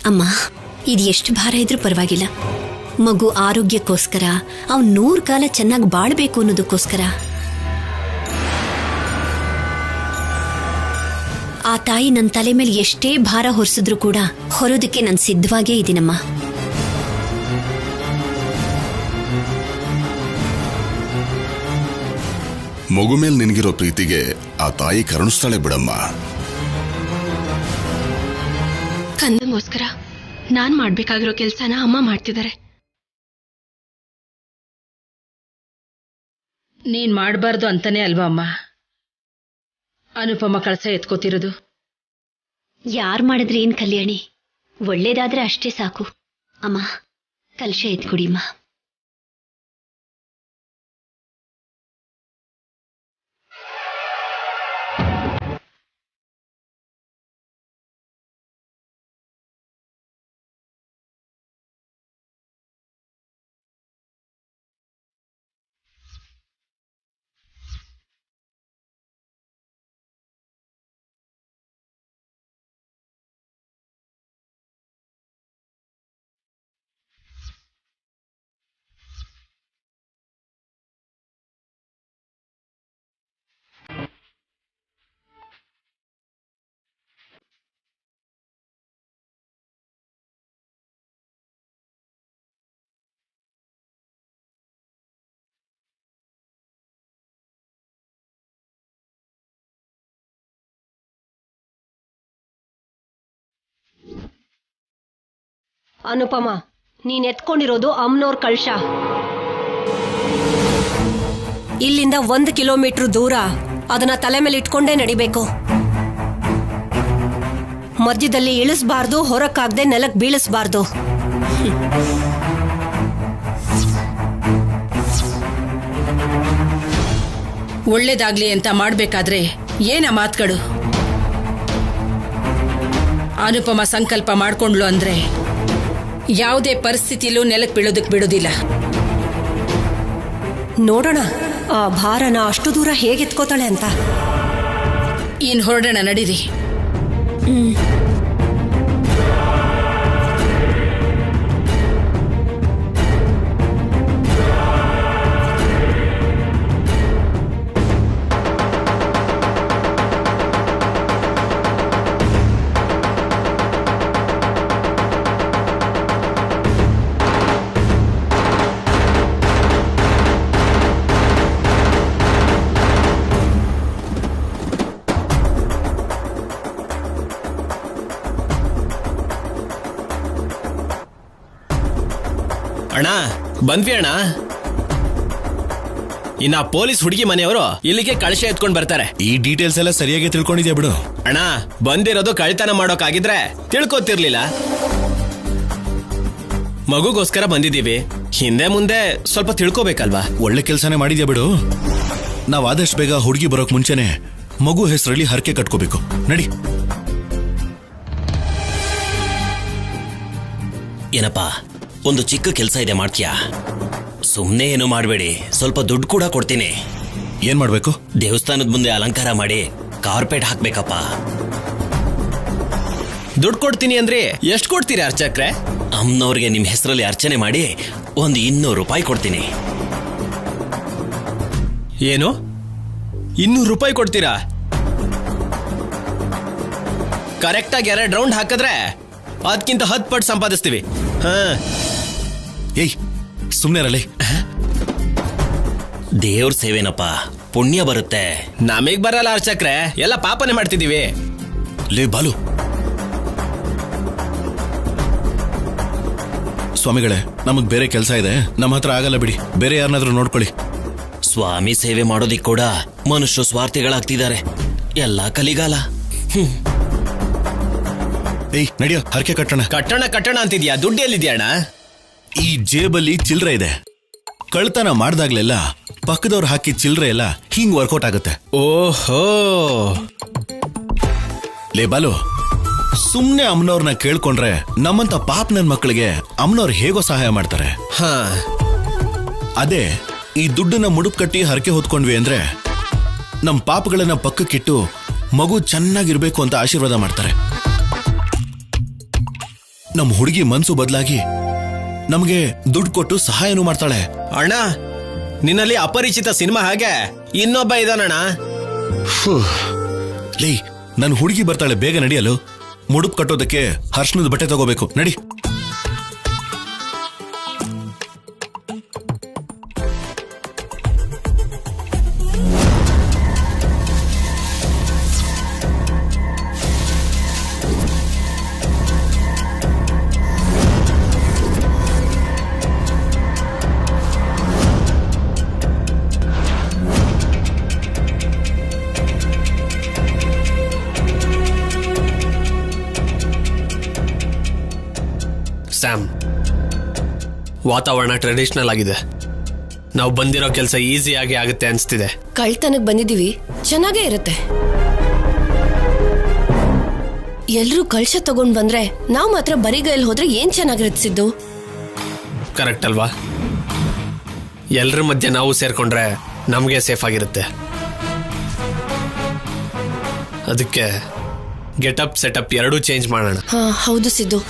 ಅಮ್ಮ, ಇದು ಎಷ್ಟು ಭಾರ ಇದ್ರೂ ಪರವಾಗಿಲ್ಲ. ಮಗು ಆರೋಗ್ಯಕ್ಕೋಸ್ಕರ, ಅವ್ನು 100 ಕಾಲ ಚೆನ್ನಾಗಿ ಬಾಳ್ಬೇಕು ಅನ್ನೋದಕ್ಕೋಸ್ಕರ ಆ ತಾಯಿ ನನ್ನ ತಲೆ ಮೇಲೆ ಎಷ್ಟೇ ಭಾರ ಹೊರಿಸಿದ್ರು ಕೂಡ ಹೊರೋದಕ್ಕೆ ನಾನು ಸಿದ್ಧವಾಗೇ ಇದ್ದೀನಮ್ಮ. ಮಗು ಮೇಲೆ ನಿನಗಿರೋ ಪ್ರೀತಿಗೆ ಆ ತಾಯಿ ಕರುಣಿಸ್ತಾಳೆ ಬಿಡಮ್ಮ. ಕಂದಂಗೋಸ್ಕರ ನಾನ್ ಮಾಡ್ಬೇಕಾಗಿರೋ ಕೆಲ್ಸನ ಅಮ್ಮ ಮಾಡ್ತಿದ್ದಾರೆ. ನೀನ್ ಮಾಡಬಾರ್ದು ಅಂತಾನೆ ಅಲ್ವಾ ಅಮ್ಮ ಅನುಪಮ ಕಳಸ ಎತ್ಕೋತಿರೋದು? ಯಾರು ಮಾಡಿದ್ರೆ ಏನ್ ಕಲ್ಯಾಣಿ, ಒಳ್ಳೇದಾದ್ರೆ ಅಷ್ಟೇ ಸಾಕು. ಅಮ್ಮ, ಕಲಶ ಎತ್ಕೊಡಿಮ್ಮ. ಅನುಪಮ, ನೀನ್ ಎತ್ಕೊಂಡಿರೋದು ಅಮ್ಮನವ್ರ ಕಳಶ. ಇಲ್ಲಿಂದ 1 ಕಿಲೋಮೀಟರ್ ದೂರ ಅದನ್ನ ತಲೆ ಮೇಲೆ ಇಟ್ಕೊಂಡೇ ನಡಿಬೇಕು. ಮಧ್ಯದಲ್ಲಿ ಇಳಿಸಬಾರ್ದು, ಹೊರಕ್ಕಾಗದೆ ನೆಲಕ್ಕೆ ಬೀಳಿಸಬಾರ್ದು. ಒಳ್ಳೇದಾಗ್ಲಿ ಅಂತ ಮಾಡ್ಬೇಕಾದ್ರೆ ಏನ ಮಾತುಗಳು? ಅನುಪಮ ಸಂಕಲ್ಪ ಮಾಡ್ಕೊಂಡ್ಲು ಅಂದ್ರೆ ಯಾವುದೇ ಪರಿಸ್ಥಿತಿಲೂ ನೆಲಕ್ಕೆ ಬೀಳೋದಕ್ಕೆ ಬಿಡೋದಿಲ್ಲ. ನೋಡೋಣ ಆ ಭಾರನ ಅಷ್ಟು ದೂರ ಹೇಗೆ ಎತ್ಕೋತಾಳೆ ಅಂತ. ಇನ್ ಹೊರಡೋಣ, ನಡೀರಿ. ಅಣ್ಣ, ಬಂದ್ವಿ ಅಣ್ಣ. ಇನ್ನ ಪೊಲೀಸ್ ಹುಡುಗಿ ಮನೆಯವರು ಇಲ್ಲಿಗೆ ಕಳಶ ಎತ್ಕೊಂಡ್ ಬರ್ತಾರೆ. ಈ ಡೀಟೇಲ್ಸ್ ಎಲ್ಲ ಸರಿಯಾಗಿ ತಿಳ್ಕೊಂಡಿದ್ಯಾ ಬಿಡು. ಅಣ್ಣ, ಬಂದಿರೋದು ಕಳ್ತನ ಮಾಡೋಕಾಗಿದ್ರೆ ತಿಳ್ಕೊತಿರ್ಲಿಲ್ಲ. ಮಗುಗೋಸ್ಕರ ಬಂದಿದ್ದೀವಿ, ಹಿಂದೆ ಮುಂದೆ ಸ್ವಲ್ಪ ತಿಳ್ಕೊಬೇಕಲ್ವಾ? ಒಳ್ಳೆ ಕೆಲ್ಸನೇ ಮಾಡಿದ್ಯಾ ಬಿಡು. ನಾವ್ ಆದಷ್ಟು ಬೇಗ ಹುಡುಗಿ ಬರೋಕ್ ಮುಂಚೆನೆ ಮಗು ಹೆಸರಲ್ಲಿ ಹರಕೆ ಕಟ್ಕೋಬೇಕು. ನಡಿ. ಏನಪ್ಪಾ, ಒಂದು ಚಿಕ್ಕ ಕೆಲಸ ಇದೆ, ಮಾಡ್ತೀಯಾ? ಸುಮ್ಮನೆ ಏನು ಮಾಡಬೇಡಿ, ಸ್ವಲ್ಪ ದುಡ್ಡು ಕೂಡ ಕೊಡ್ತೀನಿ. ಏನ್ ಮಾಡ್ಬೇಕು? ದೇವಸ್ಥಾನದ ಮುಂದೆ ಅಲಂಕಾರ ಮಾಡಿ ಕಾರ್ಪೆಟ್ ಹಾಕ್ಬೇಕಪ್ಪ. ದುಡ್ಡು ಕೊಡ್ತೀನಿ ಅಂದ್ರೆ ಎಷ್ಟು ಕೊಡ್ತೀರಿ ಅರ್ಚಕ್ರೆ? ಅಮ್ಮನವ್ರಿಗೆ ನಿಮ್ ಹೆಸರಲ್ಲಿ ಅರ್ಚನೆ ಮಾಡಿ ಒಂದು 200 ರೂಪಾಯಿ ಕೊಡ್ತೀನಿ. ಏನು, 200 ರೂಪಾಯಿ ಕೊಡ್ತೀರಾ? ಕರೆಕ್ಟಾಗಿ 2 ರೌಂಡ್ ಹಾಕಿದ್ರೆ ಅದಕ್ಕಿಂತ 10 ಪಟ್ಟು ಸಂಪಾದಿಸ್ತೀವಿ. ಏಯ್, ಸುಮ್ನೆ ರಲಿ. ದೇವ್ರ ಸೇವೆನಪ್ಪ, ಪುಣ್ಯ ಬರುತ್ತೆ. ನಮಗ್ ಬರಲ್ಲ ಅರ್ಚಕ್ರೆ, ಎಲ್ಲ ಪಾಪನೆ ಮಾಡ್ತಿದೀವಿ. ಲೇ ಬಾಲು, ಸ್ವಾಮಿಗಳೇ, ನಮಗ್ ಬೇರೆ ಕೆಲಸ ಇದೆ, ನಮ್ಮ ಹತ್ರ ಆಗಲ್ಲ ಬಿಡಿ. ಬೇರೆ ಯಾರನ್ನಾದ್ರೂ ನೋಡ್ಕೊಳ್ಳಿ. ಸ್ವಾಮಿ ಸೇವೆ ಮಾಡೋದಿಕ್ ಕೂಡ ಮನುಷ್ಯ ಸ್ವಾರ್ಥಿಗಳಾಗ್ತಿದ್ದಾರೆ. ಎಲ್ಲ ಕಲಿಗಾಲ. ಏಯ್, ನಡಿಯೋ, ಹರಕೆ ಕಟ್ಟೋಣ. ಕಟ್ಟೋಣ ಅಂತಿದ್ಯಾ? ದುಡ್ಡು ಎಲ್ಲಿದ್ಯಾ ಅಣ್ಣ? ಈ ಜೇಬಲ್ಲಿ ಚಿಲ್ರೆ ಇದೆ. ಕಳ್ತನ ಮಾಡ್ದಾಗ್ಲೆಲ್ಲ ಪಕ್ಕದವ್ರು ಹಾಕಿ ಚಿಲ್ರೆ ಎಲ್ಲ ಹಿಂಗ್ ವರ್ಕೌಟ್ ಆಗುತ್ತೆ. ಓಹೋ, ಲೇ ಬಾಲು, ಸುಮ್ನೆ ಅಮ್ಮನವ್ರನ್ನ ಕೇಳ್ಕೊಂಡ್ರೆ ನಮ್ಮಂತ ಪಾಪ ನನ್ ಮಕ್ಕಳಿಗೆ ಅಮ್ಮನವ್ರು ಹೇಗೋ ಸಹಾಯ ಮಾಡ್ತಾರೆ. ಅದೇ ಈ ದುಡ್ಡನ್ನ ಮುಡುಪ್ ಕಟ್ಟಿ ಹರಕೆ ಹೊತ್ಕೊಂಡ್ವಿ ಅಂದ್ರೆ ನಮ್ ಪಾಪಗಳನ್ನ ಪಕ್ಕಕ್ಕಿಟ್ಟು ಮಗು ಚೆನ್ನಾಗಿರ್ಬೇಕು ಅಂತ ಆಶೀರ್ವಾದ ಮಾಡ್ತಾರೆ. ನಮ್ ಹುಡುಗಿ ಮನ್ಸು ಬದಲಾಗಿ ನಮ್ಗೆ ದುಡ್ಡು ಕೊಟ್ಟು ಸಹಾಯನೂ ಮಾಡ್ತಾಳೆ. ಅಣ್ಣ, ನಿನ್ನಲ್ಲಿ ಅಪರಿಚಿತ ಸಿನಿಮಾ ಹಾಗೆ ಇನ್ನೊಬ್ಬ ಇದಾನಣ್ಣ. ಲೇ, ನನ್ ಹುಡುಗಿ ಬರ್ತಾಳೆ, ಬೇಗ ನಡಿಯಲು. ಮುಡುಪ್ ಕಟ್ಟೋದಕ್ಕೆ ಹರ್ಷಣದ ಬಟ್ಟೆ ತಗೋಬೇಕು, ನಡಿ. ಸ್ಯಾಮ್, ವಾತಾವರಣ ಟ್ರೆಡಿಷನಲ್ ಆಗಿದೆ. ನಾವು ಬಂದಿರೋ ಕೆಲಸ ಈಸಿಯಾಗಿ ಆಗುತ್ತೆ ಅನ್ಸ್ತಿದೆ. ಕಳ್ತನಕ್ ಬಂದಿದೀವಿ, ಚೆನ್ನಾಗೇ ಇರುತ್ತೆ. ಎಲ್ರೂ ಕಳ್ಶ ತಗೊಂಡ್ ಬಂದ್ರೆ ನಾವ್ ಮಾತ್ರ ಬರಿಗೈಲಿ ಹೋದ್ರೆ ಏನ್ ಚೆನ್ನಾಗಿರುತ್ತೆ ಸಿದ್ದು? ಕರೆಕ್ಟ್ ಅಲ್ವಾ? ಎಲ್ರ ಮಧ್ಯೆ ನಾವು ಸೇರ್ಕೊಂಡ್ರೆ ನಮಗೆ ಸೇಫ್ ಆಗಿರುತ್ತೆ. ಅದಕ್ಕೆ ಗೆಟಪ್ ಸೆಟಪ್ ಎರಡೂ ಚೇಂಜ್ ಮಾಡೋಣ. ಹಾ ಹೌದು ಸಿದ್ದು,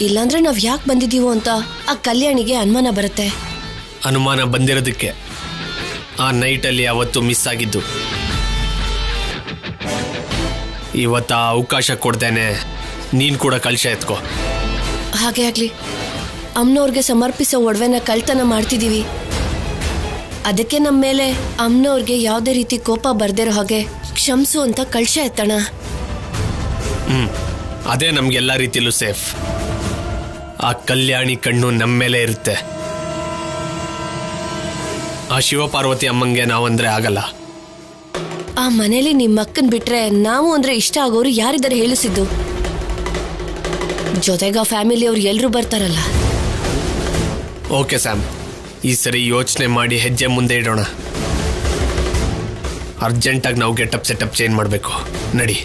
ಇಲ್ಲಾಂದ್ರೆ ನಾವ್ ಯಾಕೆ ಬಂದಿದೀವೋ ಅಂತ ಆ ಕಲ್ಯಾಣಿಗೆ ಅನುಮಾನ ಬರುತ್ತೆ. ಅನುಮಾನ ಬಂದಿರೋದಕ್ಕೆ ಆ ನೈಟಲ್ಲಿ ಅವತ್ತು ಮಿಸ್ ಆಗಿದ್ದು. ಇವತ್ತ ಅವಕಾಶ ಕೊಡ್ತೇನೆ, ನೀನ್ ಕೂಡ ಕಳಶ ಎತ್ಕೋ. ಹಾಗೆ ಆಗ್ಲಿ. ಅಮ್ಮನವ್ರಿಗೆ ಸಮರ್ಪಿಸೋ ಒಡವೆನ ಕಳ್ತನ ಮಾಡ್ತಿದೀವಿ. ಅದಕ್ಕೆ ನಮ್ಮ ಮೇಲೆ ಅಮ್ಮನವ್ರಿಗೆ ಯಾವುದೇ ರೀತಿ ಕೋಪ ಬರ್ದಿರೋ ಹಾಗೆ ಕ್ಷಮಿಸು ಅಂತ ಕಳಶ ಎತ್ತಣ. ಅದೇ ನಮ್ಗೆಲ್ಲ ರೀತಿಲೂ ಸೇಫ್. ಆ ಕಲ್ಯಾಣಿ ಕಣ್ಣು ನಮ್ಮ ಮೇಲೆ ಇರುತ್ತೆ. ಆ ಶಿವಪಾರ್ವತಿ ಅಮ್ಮಂಗೆ ನಾವಂದ್ರೆ ಆಗಲ್ಲ. ಆ ಮನೇಲಿ ನಿಮ್ಮ ಅಕ್ಕನ್ ಬಿಟ್ರೆ ನಾವು ಅಂದ್ರೆ ಇಷ್ಟ ಆಗೋರು ಯಾರಿದ್ದಾರೆ ಹೇಳಿಸಿದ್ದು? ಜೊತೆಗ ಫ್ಯಾಮಿಲಿ ಅವ್ರು ಎಲ್ರು ಬರ್ತಾರಲ್ಲ. ಓಕೆ ಸ್ಯಾಮ್, ಈ ಸರಿ ಯೋಚನೆ ಮಾಡಿ ಹೆಜ್ಜೆ ಮುಂದೆ ಇಡೋಣ. ಅರ್ಜೆಂಟಾಗಿ ನಾವು ಗೆಟಪ್ ಸೆಟಪ್ ಚೇಂಜ್ ಮಾಡಬೇಕು. ನಡಿ.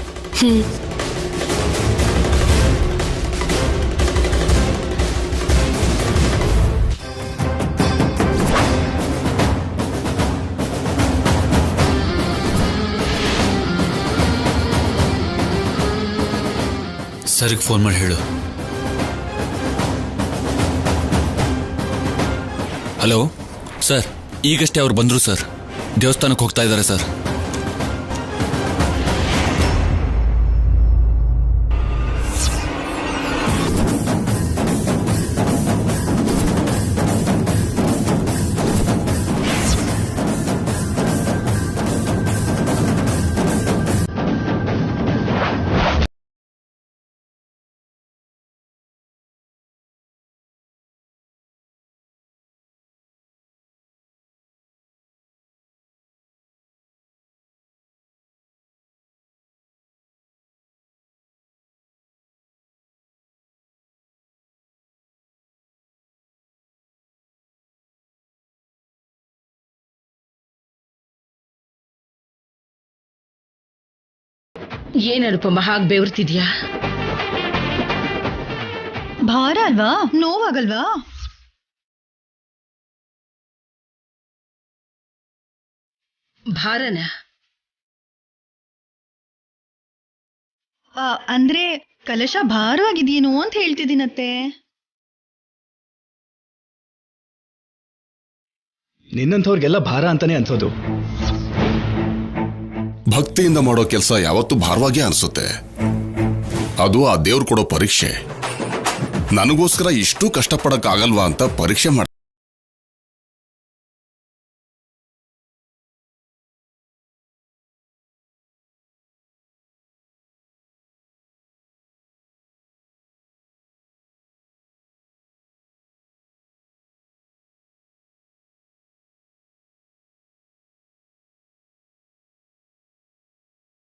ಸರ್ಗೆ ಫೋನ್ ಮಾಡಿ ಹೇಳು. ಹಲೋ ಸರ್, ಈಗಷ್ಟೇ ಅವ್ರು ಬಂದರು ಸರ್. ದೇವಸ್ಥಾನಕ್ಕೆ ಹೋಗ್ತಾ ಇದ್ದಾರೆ ಸರ್. ಏನನುಪಮ ಹಾಗೆ ಬೆವರ್ತಿದ್ಯಾ? ಭಾರ ಅಲ್ವಾ, ನೋವಾಗಲ್ವಾ? ಭಾರನ ಅಂದ್ರೆ ಕಲಶ ಭಾರವಾಗಿದೆಯೇನೋ ಅಂತ ಹೇಳ್ತಿದ್ದೀನತ್ತೆ. ನಿನ್ನಂಥವ್ರಿಗೆಲ್ಲ ಭಾರ ಅಂತಾನೆ ಅನ್ಸೋದು. ಭಕ್ತಿಯಿಂದ ಮಾಡೋ ಕೆಲಸ ಯಾವತ್ತೂ ಭಾರವಾಗೇ ಅನಿಸುತ್ತೆ. ಅದು ಆ ದೇವ್ರು ಕೊಡೋ ಪರೀಕ್ಷೆ. ನನಗೋಸ್ಕರ ಇಷ್ಟು ಕಷ್ಟಪಡಕ್ಕಾಗಲ್ವಾ ಅಂತ ಪರೀಕ್ಷೆ ಮಾಡ.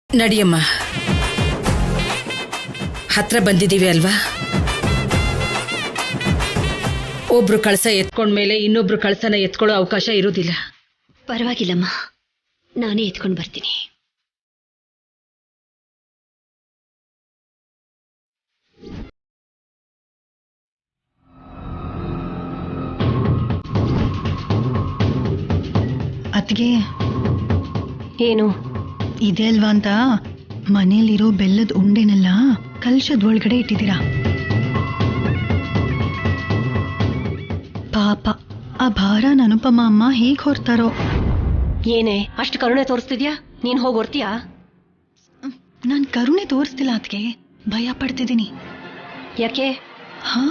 ನಡಿಯಮ್ಮ, ಹತ್ರ ಬಂದಿದ್ದೀವಿ ಅಲ್ವಾ? ಒಬ್ರು ಕಳಸ ಎತ್ಕೊಂಡ್ಮೇಲೆ ಇನ್ನೊಬ್ರು ಕಳಸನ ಎತ್ಕೊಳ್ಳೋ ಅವಕಾಶ ಇರೋದಿಲ್ಲ. ಪರವಾಗಿಲ್ಲಮ್ಮ, ನಾನೇ ಎತ್ಕೊಂಡು ಬರ್ತೀನಿ. ಅತ್ತಿಗೆ, ಏನು ಇದೆ ಅಲ್ವಾ ಅಂತ ಮನೇಲಿರೋ ಬೆಲ್ಲದ ಉಂಡೆನೆಲ್ಲ ಕಲಶದ ಒಳಗಡೆ ಇಟ್ಟಿದ್ದೀರಾ. ಪಾಪ ಆ ಭಾರನ ಅನುಪಮ ಅಮ್ಮ ಹೇಗೆ ಹೊರ್ತಾರೋ. ಏನೇ ಅಷ್ಟು ಕರುಣೆ ತೋರಿಸ್ತಿದ್ಯಾ? ನೀನ್ ಹೋಗಿ ಹೊರ್ತೀಯಾ? ನಾನು ಕರುಣೆ ತೋರಿಸ್ತಿಲ್ಲ ಅದಕ್ಕೆ, ಭಯ ಪಡ್ತಿದ್ದೀನಿ. ಯಾಕೆ? ಹಾ,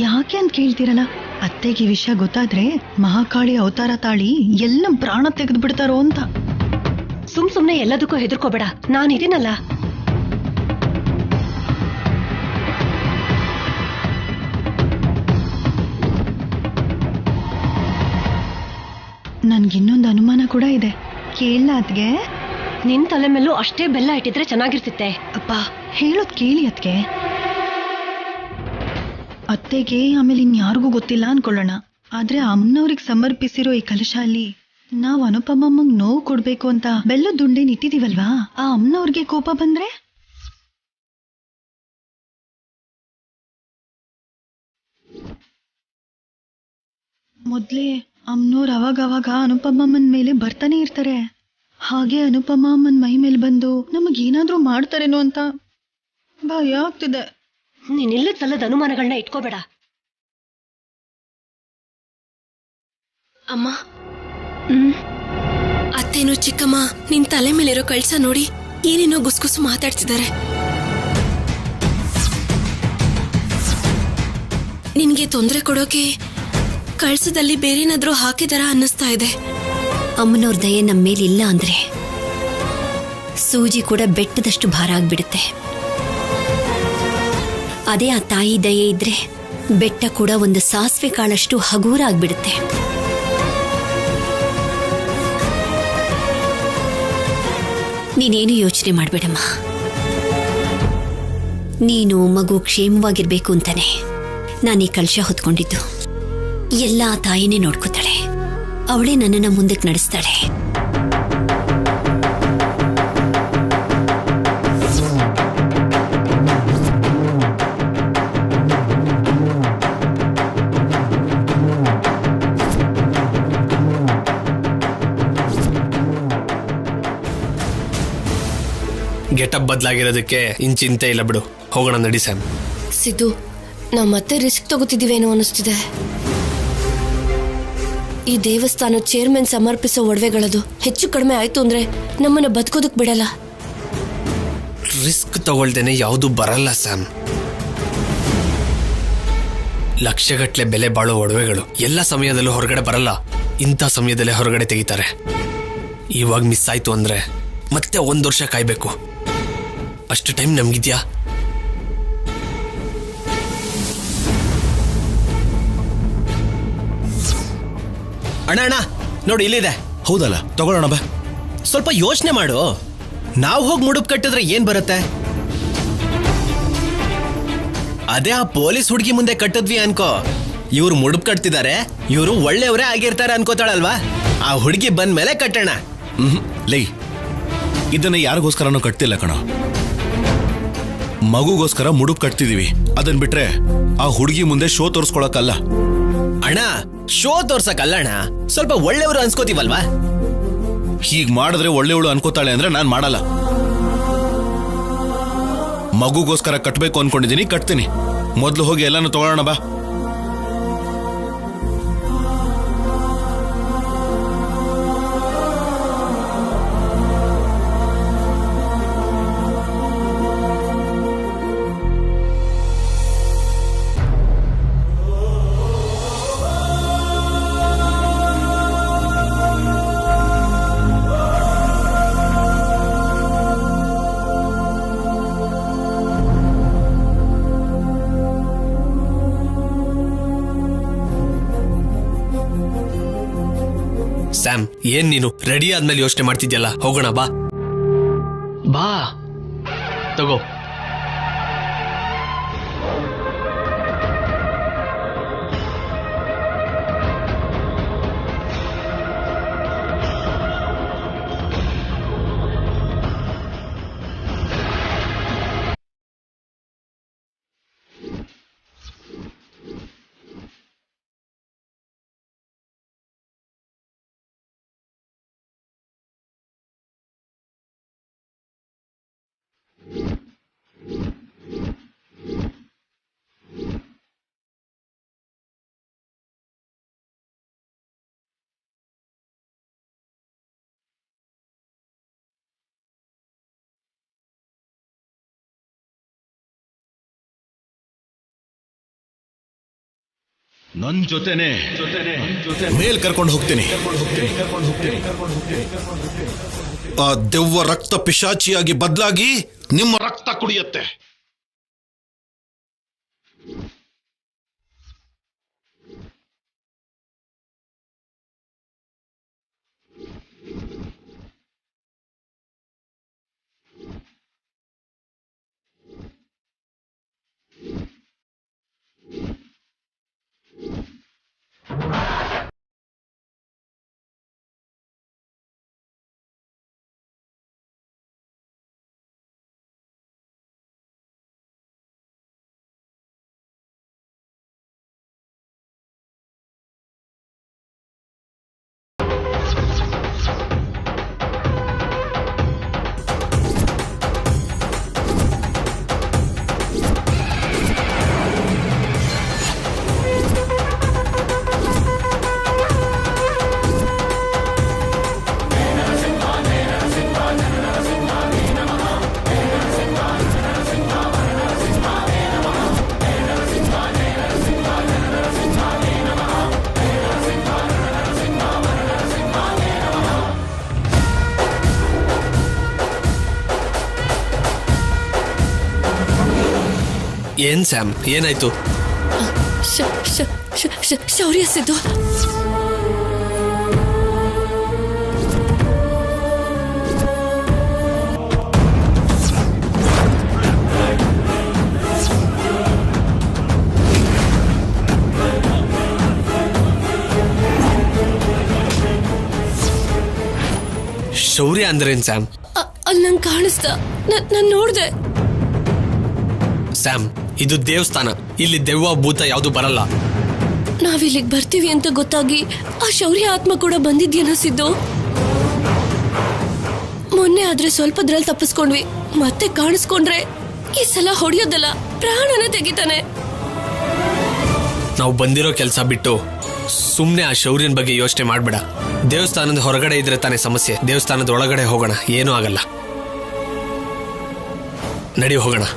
ಯಾಕೆ ಅಂತ ಕೇಳ್ತೀರಲ್ಲ. ಅತ್ತೆಗೆ ಈ ವಿಷಯ ಗೊತ್ತಾದ್ರೆ ಮಹಾಕಾಳಿ ಅವತಾರ ತಾಳಿ ಎಲ್ಲ ಪ್ರಾಣ ತೆಗೆದು ಬಿಡ್ತಾರೋ ಅಂತ. ಸುಮ್ನೆ ಎಲ್ಲದಕ್ಕೂ ಹೆದರ್ಕೋಬೇಡ, ನಾನಿದ್ದೀನಲ್ಲ. ನನ್ಗಿನ್ನೊಂದು ಅನುಮಾನ ಕೂಡ ಇದೆ, ಕೇಳಲ್ಲ ಅತ್ಗೆ? ನಿನ್ ತಲೆ ಮೇಲೂ ಅಷ್ಟೇ ಬೆಲ್ಲ ಇಟ್ಟಿದ್ರೆ ಚೆನ್ನಾಗಿರ್ತಿತ್ತೆ. ಅಪ್ಪ ಹೇಳೋದ್ ಕೇಳಿ ಅತ್ಗೆ. ಅತ್ತೆಗೆ ಆಮೇಲೆ ಇನ್ಯಾರಿಗೂ ಗೊತ್ತಿಲ್ಲ ಅನ್ಕೊಳ್ಳೋಣ, ಆದ್ರೆ ಅಮ್ಮನವ್ರಿಗೆ ಸಮರ್ಪಿಸಿರೋ ಈ ಕಲಶ ಅಲ್ಲಿ ನಾವು ಅನುಪಮಮ್ಮಂಗ್ ನೋವು ಕೊಡ್ಬೇಕು ಅಂತ ಬೆಲ್ಲದ ದುಂಡೇನ್ ಇಟ್ಟಿದೀವಲ್ವಾ, ಆ ಅಮ್ಮನವ್ರಿಗೆ ಕೋಪ ಬಂದ್ರೆ? ಮೊದ್ಲೇ ಅಮ್ಮನವ್ರು ಅವಾಗವಾಗ ಅನುಪಮಮ್ಮನ ಮೇಲೆ ಬರ್ತಾನೆ ಇರ್ತಾರೆ. ಹಾಗೆ ಅನುಪಮ ಅಮ್ಮನ ಮೈ ಮೇಲೆ ಬಂದು ನಮಗೇನಾದ್ರೂ ಮಾಡ್ತಾರೇನೋ ಅಂತ ಭಯ ಆಗ್ತಿದೆ. ನೀನಿಲ್ಲ ಸಲ್ಲದ ಅನುಮಾನಗಳನ್ನ ಇಟ್ಕೋಬೇಡ. ಅಮ್ಮ, ಅತ್ತೇನು ಚಿಕ್ಕಮ್ಮ ನಿನ್ ತಲೆ ಮೇಲಿರೋ ಕಳ್ಸ ನೋಡಿ ಏನೇನೋ ಗುಸ್ಗುಸು ಮಾತಾಡ್ತಿದ್ದಾರೆ. ನಿನ್ಗೆ ತೊಂದರೆ ಕೊಡೋಕೆ ಕಳ್ಸದಲ್ಲಿ ಬೇರೇನಾದ್ರೂ ಹಾಕಿದಾರ ಅನ್ನಿಸ್ತಾ ಇದೆ. ಅಮ್ಮನವ್ರ ದಯೆ ನಮ್ಮ ಮೇಲಿಲ್ಲ ಅಂದ್ರೆ ಸೂಜಿ ಕೂಡ ಬೆಟ್ಟದಷ್ಟು ಭಾರ ಆಗ್ಬಿಡುತ್ತೆ. ಅದೇ ಆ ತಾಯಿ ದಯೆ ಇದ್ರೆ ಬೆಟ್ಟ ಕೂಡ ಒಂದು ಸಾಸಿವೆ ಕಾಳಷ್ಟು ಹಗೂರ ಆಗ್ಬಿಡುತ್ತೆ. ನೀನೇನು ಯೋಚನೆ ಮಾಡ್ಬೇಡಮ್ಮ. ನೀನು ಮಗು ಕ್ಷೇಮವಾಗಿರ್ಬೇಕು ಅಂತಾನೆ ನಾನೀ ಕಲಶ ಹೊತ್ಕೊಂಡಿದ್ದು. ಎಲ್ಲ ಆ ತಾಯಿನೇ ನೋಡ್ಕೋತಾಳೆ, ಅವಳೇ ನನ್ನನ್ನು ಮುಂದಕ್ಕೆ ನಡೆಸ್ತಾಳೆ. ಗೆಟಪ್ ಬದಲಾಗಿರೋದಕ್ಕೆ ಇನ್ ಚಿಂತೆ ಇಲ್ಲ ಬಿಡು, ಹೋಗೋಣ ನಡಿ ಸ್ಯಾಮ್. ಸಿದ್ದು, ನಾವು ಮತ್ತೆ ರಿಸ್ಕ್ ತಗೋತಿದೀವೇನೋ ಅನಿಸ್ತಿದೆ. ಈ ದೇವಸ್ಥಾನ ಚೇರ್ಮನ್ ಸಮರ್ಪಿಸೋ ಒಡವೆಗಳದು ಹೆಚ್ಚು ಕಡಿಮೆ ಆಯ್ತು ಅಂದ್ರೆ ನಮ್ಮನ್ನ ಬದುಕೋದಕ್ ಬಿಡಲ್ಲ. ರಿಸ್ಕ್ ತಗೊಳ್ದೇನೆ ಯಾವುದು ಬರಲ್ಲ ಸ್ಯಾಮ್. ಲಕ್ಷಗಟ್ಲೆ ಬೆಲೆ ಬಾಳೋ ಒಡವೆಗಳು ಎಲ್ಲ ಸಮಯದಲ್ಲೂ ಹೊರಗಡೆ ಬರಲ್ಲ, ಇಂಥ ಸಮಯದಲ್ಲೇ ಹೊರಗಡೆ ತೆಗಿತಾರೆ. ಇವಾಗ ಮಿಸ್ ಆಯ್ತು ಅಂದ್ರೆ ಮತ್ತೆ 1 ವರ್ಷ ಕಾಯ್ಬೇಕು. ಅಷ್ಟು ಟೈಮ್ ನಮ್ಗಿದ್ಯಾ? ಅಣ್ಣ ಅಣ್ಣ ನೋಡಿ ಇಲ್ಲಿದೆ. ಹೌದಲ್ಲ, ತಗೊಳ್ಳೋಣ ಬಾ. ಸ್ವಲ್ಪ ಯೋಚನೆ ಮಾಡು, ನಾವು ಹೋಗಿ ಮುಡುಪ್ ಕಟ್ಟಿದ್ರೆ ಏನ್ ಬರುತ್ತೆ? ಅದೇ ಆ ಪೊಲೀಸ್ ಹುಡುಗಿ ಮುಂದೆ ಕಟ್ಟಿದ್ವಿ ಅನ್ಕೋ, ಇವ್ರು ಮುಡುಪ್ ಕಟ್ತಿದ್ದಾರೆ, ಇವರು ಒಳ್ಳೆಯವರೇ ಆಗಿರ್ತಾರೆ ಅನ್ಕೋತಾಳಲ್ವಾ? ಆ ಹುಡುಗಿ ಬಂದ ಮೇಲೆ ಕಟ್ಟೋಣ. ಲೈ, ಇದನ್ನ ಯಾರಿಗೋಸ್ಕರನೂ ಕಟ್ತಿಲ್ಲ ಕಣೋ, ಮಗುಗೋಸ್ಕರ ಮುಡುಪ್ ಕಟ್ತಿದೀವಿ. ಅದನ್ ಬಿಟ್ರೆ ಆ ಹುಡುಗಿ ಮುಂದೆ ಶೋ ತೋರ್ಸ್ಕೊಳಕ್ಕಲ್ಲ. ಅಣ್ಣ, ಶೋ ತೋರ್ಸಕ್ಕಲ್ಲ ಅಣ್ಣ, ಸ್ವಲ್ಪ ಒಳ್ಳೆಯವರು ಅನ್ಸ್ಕೋತೀವಲ್ವಾ? ಹೀಗ್ ಮಾಡಿದ್ರೆ ಒಳ್ಳೆಯವಳು ಅನ್ಕೋತಾಳೆ ಅಂದ್ರೆ ನಾನ್ ಮಾಡಲ್ಲ. ಮಗುಗೋಸ್ಕರ ಕಟ್ಬೇಕು ಅನ್ಕೊಂಡಿದೀನಿ, ಕಟ್ತೀನಿ. ಮೊದ್ಲು ಹೋಗಿ ಎಲ್ಲಾನು ತಗೊಳ್ಳೋಣ ಬಾ. ಸ್ಯಾಮ್, ಏನ್ ನೀನು ರೆಡಿ ಆದ್ಮೇಲೆ ಯೋಚನೆ ಮಾಡ್ತಿದ್ಯಲ್ಲ, ಹೋಗೋಣ ಬಾ. ಬಾ ತಗೋ. ನನ್ ಜೊತೆನೆ ಮೇಲ್ ಕರ್ಕೊಂಡು ಹೋಗ್ತೀನಿ. ಆ ದೆವ್ವ ರಕ್ತ ಪಿಶಾಚಿಯಾಗಿ ಬದಲಾಗಿ ನಿಮ್ಮ ರಕ್ತ ಕುಡಿಯತ್ತೆ. ಏನ್ ಸ್ಯಾಮ್, ಏನಾಯ್ತು? ಶೌರ್ಯ ಸಿದ್ದು, ಶೌರ್ಯ ಅಂದ್ರೇನ್ ಸ್ಯಾಮ್? ಅಲ್ಲಿ ನಂಗೆ ಕಾಣಿಸ್ತಾ, ನಾನು ನೋಡ್ದೆ. ಸ್ಯಾಮ್, ಇದು ದೇವಸ್ಥಾನ, ಇಲ್ಲಿ ದೆವ್ವ ಭೂತ ಯಾವುದು ಬರಲ್ಲ. ನಾವಿಲ್ಲಿಗೆ ಬರ್ತೀವಿ ಅಂತ ಗೊತ್ತಾಗಿ ಆ ಶೌರ್ಯ ಆತ್ಮ ಕೂಡ ಬಂದಿದ್ಯೇನೋ ಸಿದ್ದು. ಮೊನ್ನೆ ಆದ್ರೆ ಸ್ವಲ್ಪದ್ರಲ್ಲಿ ತಪ್ಪಿಸ್ಕೊಂಡ್ವಿ, ಮತ್ತೆ ಕಾಣಿಸ್ಕೊಂಡ್ರೆ ಈ ಸಲ ಹೊಡೆಯೋದಲ್ಲ, ಪ್ರಾಣನ ತೆಗಿತಾನೆ. ನಾವು ಬಂದಿರೋ ಕೆಲಸ ಬಿಟ್ಟು ಸುಮ್ನೆ ಆ ಶೌರ್ಯನ ಬಗ್ಗೆ ಯೋಚನೆ ಮಾಡ್ಬೇಡ. ದೇವಸ್ಥಾನದ ಹೊರಗಡೆ ಇದ್ರೆ ತಾನೇ ಸಮಸ್ಯೆ, ದೇವಸ್ಥಾನದ ಒಳಗಡೆ ಹೋಗೋಣ, ಏನೂ ಆಗಲ್ಲ. ನಡಿ ಹೋಗೋಣ.